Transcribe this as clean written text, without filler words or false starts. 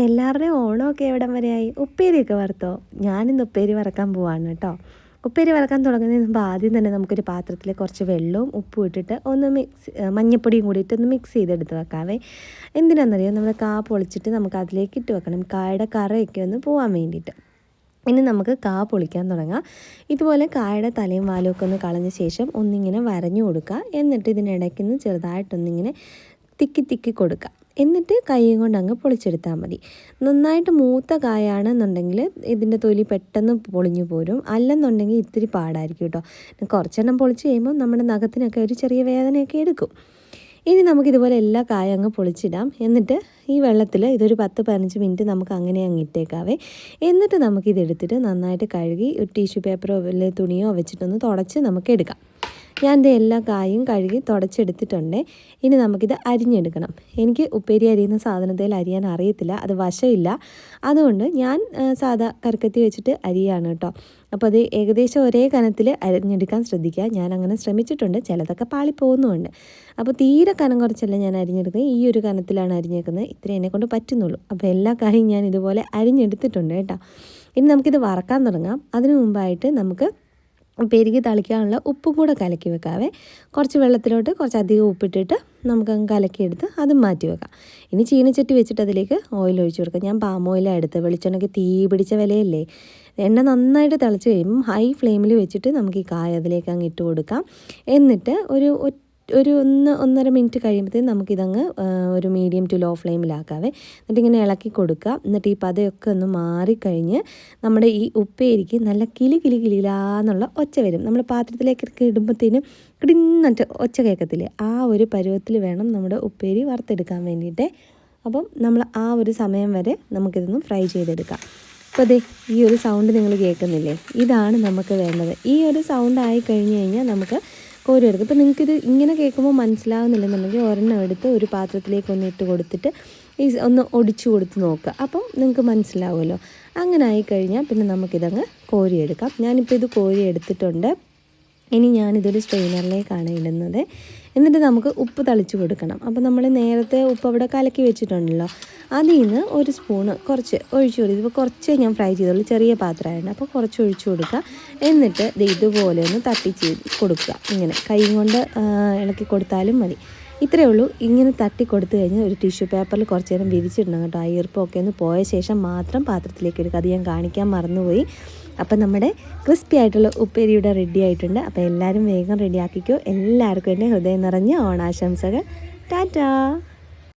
എല്ലാവരുടെയും ഓണമൊക്കെ എവിടം വരെയായി? ഉപ്പേരിയൊക്കെ വറുത്തോ? ഞാനിന്ന് ഉപ്പേരി വറക്കാൻ പോവാണ് കേട്ടോ. ഉപ്പേരി വറക്കാൻ തുടങ്ങുന്നതിന് മുമ്പ് ആദ്യം തന്നെ നമുക്കൊരു പാത്രത്തിൽ കുറച്ച് വെള്ളവും ഉപ്പും ഇട്ടിട്ട് ഒന്ന് മഞ്ഞപ്പൊടിയും കൂടിയിട്ട് ഒന്ന് മിക്സ് ചെയ്തെടുത്ത് വെക്കാവേ. എന്തിനാണെന്നറിയോ, നമ്മൾ കാ പൊളിച്ചിട്ട് നമുക്ക് അതിലേക്ക് ഇട്ട് വെക്കണം, കായുടെ കറയൊക്കെ ഒന്ന് പോകാൻ വേണ്ടിയിട്ട്. ഇനി നമുക്ക് കാ പൊളിക്കാൻ തുടങ്ങാം. ഇതുപോലെ കായുടെ തലയും വാലും ഒക്കെ ഒന്ന് കളഞ്ഞ ശേഷം ഒന്നിങ്ങനെ വരഞ്ഞു കൊടുക്കുക. എന്നിട്ട് ഇതിനിടയ്ക്ക് നിന്ന് ചെറുതായിട്ടൊന്നിങ്ങനെ തിക്കി കൊടുക്കുക. എന്നിട്ട് കൈയും കൊണ്ട് അങ്ങ് പൊളിച്ചെടുത്താൽ മതി. നന്നായിട്ട് മൂത്ത കായാണെന്നുണ്ടെങ്കിൽ ഇതിൻ്റെ തൊലി പെട്ടെന്ന് പൊളിഞ്ഞു പോരും. അല്ലെന്നുണ്ടെങ്കിൽ ഇത്തിരി പാടായിരിക്കും കേട്ടോ. കുറച്ചെണ്ണം പൊളിച്ച് കഴിയുമ്പോൾ നമ്മുടെ നഖത്തിനൊക്കെ ഒരു ചെറിയ വേദനയൊക്കെ എടുക്കും. ഇനി നമുക്കിതുപോലെ എല്ലാ കായ അങ്ങ് പൊളിച്ചിടാം. എന്നിട്ട് ഈ വെള്ളത്തിൽ ഇതൊരു 10-15 മിനിറ്റ് നമുക്ക് അങ്ങനെ അങ്ങ് ഇട്ടേക്കാവേ. എന്നിട്ട് നമുക്കിതെടുത്തിട്ട് നന്നായിട്ട് കഴുകി ഒരു ടിഷ്യൂ പേപ്പറോ വല്ല തുണിയോ വെച്ചിട്ടൊന്ന് തുടച്ച് നമുക്ക് എടുക്കാം. ഞാൻ ഇത് എല്ലാ കായും കഴുകി തുടച്ചെടുത്തിട്ടുണ്ട്. ഇനി നമുക്കിത് അരിഞ്ഞെടുക്കണം. എനിക്ക് ഉപ്പേരി അരിയുന്ന സാധനത്തിൽ അരിയാൻ അറിയത്തില്ല, അത് വശമില്ല. അതുകൊണ്ട് ഞാൻ സാധാ കരക്കത്തി വെച്ചിട്ട് അരിയാണ് കേട്ടോ. അപ്പോൾ അത് ഏകദേശം ഒരേ കനത്തിൽ അരിഞ്ഞെടുക്കാൻ ശ്രദ്ധിക്കുക. ഞാൻ അങ്ങനെ ശ്രമിച്ചിട്ടുണ്ട്, ചിലതൊക്കെ പാളിപ്പോകുന്നുമുണ്ട്. അപ്പോൾ തീരെ കനം കുറച്ചല്ല ഞാൻ അരിഞ്ഞെടുക്കുന്നത്, ഈ ഒരു കനത്തിലാണ് അരിഞ്ഞേക്കുന്നത്. ഇത്രേ എന്നെക്കൊണ്ട് പറ്റുന്നുള്ളൂ. അപ്പോൾ എല്ലാ കായും ഞാൻ ഇതുപോലെ അരിഞ്ഞെടുത്തിട്ടുണ്ട് കേട്ടോ. ഇനി നമുക്കിത് വറക്കാൻ തുടങ്ങാം. അതിനു മുമ്പായിട്ട് നമുക്ക് ഉപ്പേരിക്ക് തളിക്കാനുള്ള ഉപ്പും കൂടെ കലക്കി വെക്കാവേ. കുറച്ച് വെള്ളത്തിലോട്ട് കുറച്ചധികം ഉപ്പിട്ടിട്ട് നമുക്കങ്ങ് കലക്കിയെടുത്ത് അതും മാറ്റി വെക്കാം. ഇനി ചീനച്ചട്ടി വെച്ചിട്ട് അതിലേക്ക് ഓയിൽ ഒഴിച്ച് കൊടുക്കാം. ഞാൻ പാം ഓയിലാണ് എടുത്തത്. വെളിച്ചെണ്ണയ്ക്ക് തീ പിടിച്ച വിലയല്ലേ. എണ്ണ നന്നായിട്ട് തിളച്ച് കഴിയുമ്പം ഹൈ ഫ്ലെയിമിൽ വെച്ചിട്ട് നമുക്ക് ഈ കായ അതിലേക്ക് അങ്ങ് ഇട്ട് കൊടുക്കാം. എന്നിട്ട് ഒരു 1-1.5 മിനിറ്റ് കഴിയുമ്പോഴത്തേക്കും നമുക്കിതങ്ങ് ഒരു മീഡിയം ടു ലോ ഫ്ലെയിമിലാക്കാവേ. എന്നിട്ടിങ്ങനെ ഇളക്കി കൊടുക്കുക. എന്നിട്ട് ഈ പതയൊക്കെ ഒന്ന് മാറിക്കഴിഞ്ഞ് നമ്മുടെ ഈ ഉപ്പേരിക്ക് നല്ല കിളിലാന്നുള്ള ഒച്ച വരും. നമ്മൾ പാത്രത്തിലേക്കൊക്കെ ഇടുമ്പോഴത്തേനും കിടിന്നിട്ട് ഒച്ച കേൾക്കത്തില്ലേ, ആ ഒരു പരുവത്തിൽ വേണം നമ്മുടെ ഉപ്പേരി വറുത്തെടുക്കാൻ വേണ്ടിയിട്ട്. അപ്പം നമ്മൾ ആ ഒരു സമയം വരെ നമുക്കിതൊന്ന് ഫ്രൈ ചെയ്തെടുക്കാം. അപ്പോൾ അതെ, ഈ ഒരു സൗണ്ട് നിങ്ങൾ കേൾക്കുന്നില്ലേ, ഇതാണ് നമുക്ക് വേണ്ടത്. ഈ ഒരു സൗണ്ട് ആയി കഴിഞ്ഞ് കഴിഞ്ഞാൽ നമുക്ക് കോരി എടുക്കും. ഇപ്പോൾ നിങ്ങൾക്കിത് ഇങ്ങനെ കേൾക്കുമ്പോൾ മനസ്സിലാവുന്നില്ലെന്നുണ്ടെങ്കിൽ ഒരെണ്ണം എടുത്ത് ഒരു പാത്രത്തിലേക്ക് ഒന്ന് ഇട്ട് കൊടുത്തിട്ട് ഒന്ന് ഒടിച്ചു കൊടുത്ത് നോക്കുക. അപ്പം നിങ്ങൾക്ക് മനസ്സിലാവുമല്ലോ. അങ്ങനെ ആയിക്കഴിഞ്ഞാൽ പിന്നെ നമുക്കിതങ്ങ് കോരിയെടുക്കാം. ഞാനിപ്പോൾ ഇത് കോരി എടുത്തിട്ടുണ്ട്. ഇനി ഞാനിതൊരു സ്ട്രെയിനറിലേക്കാണ് ഇടുന്നത്. എന്നിട്ട് നമുക്ക് ഉപ്പ് തളിച്ച് കൊടുക്കണം. അപ്പോൾ നമ്മൾ നേരത്തെ ഉപ്പ് അവിടെ കലക്കി വെച്ചിട്ടുണ്ടല്ലോ, അതിൽ നിന്ന് ഒരു സ്പൂണ് കുറച്ച് ഒഴിച്ചു കൊടുക്കും. ഇപ്പോൾ കുറച്ചേ ഞാൻ ഫ്രൈ ചെയ്തുള്ളൂ, ചെറിയ പാത്രമായിരുന്നു. അപ്പോൾ കുറച്ച് ഒഴിച്ചു കൊടുക്കുക. എന്നിട്ട് ഇതുപോലെ ഒന്ന് തട്ടിച്ച് കൊടുക്കുക. ഇങ്ങനെ കൈ കൊണ്ട് ഇളക്കി കൊടുത്താലും മതി. ഇത്രയേ ഉള്ളൂ. ഇങ്ങനെ തട്ടി കൊടുത്തു കഴിഞ്ഞാൽ ഒരു ടിഷ്യൂ പേപ്പറിൽ കുറച്ച് നേരം വിരിച്ചിടണം കേട്ടോ. ആ ഈർപ്പമൊക്കെ ഒന്ന് പോയ ശേഷം മാത്രം പാത്രത്തിലേക്ക് എടുക്കുക. അത് ഞാൻ കാണിക്കാൻ മറന്നുപോയി. അപ്പം നമ്മുടെ ക്രിസ്പി ആയിട്ടുള്ള ഉപ്പേരിയുടെ റെഡി ആയിട്ടുണ്ട്. അപ്പോൾ എല്ലാവരും വേഗം റെഡിയാക്കിക്കോ. എല്ലാവർക്കും എൻ്റെ ഹൃദയം നിറഞ്ഞ ഓണാശംസകൾ. ടാറ്റാ.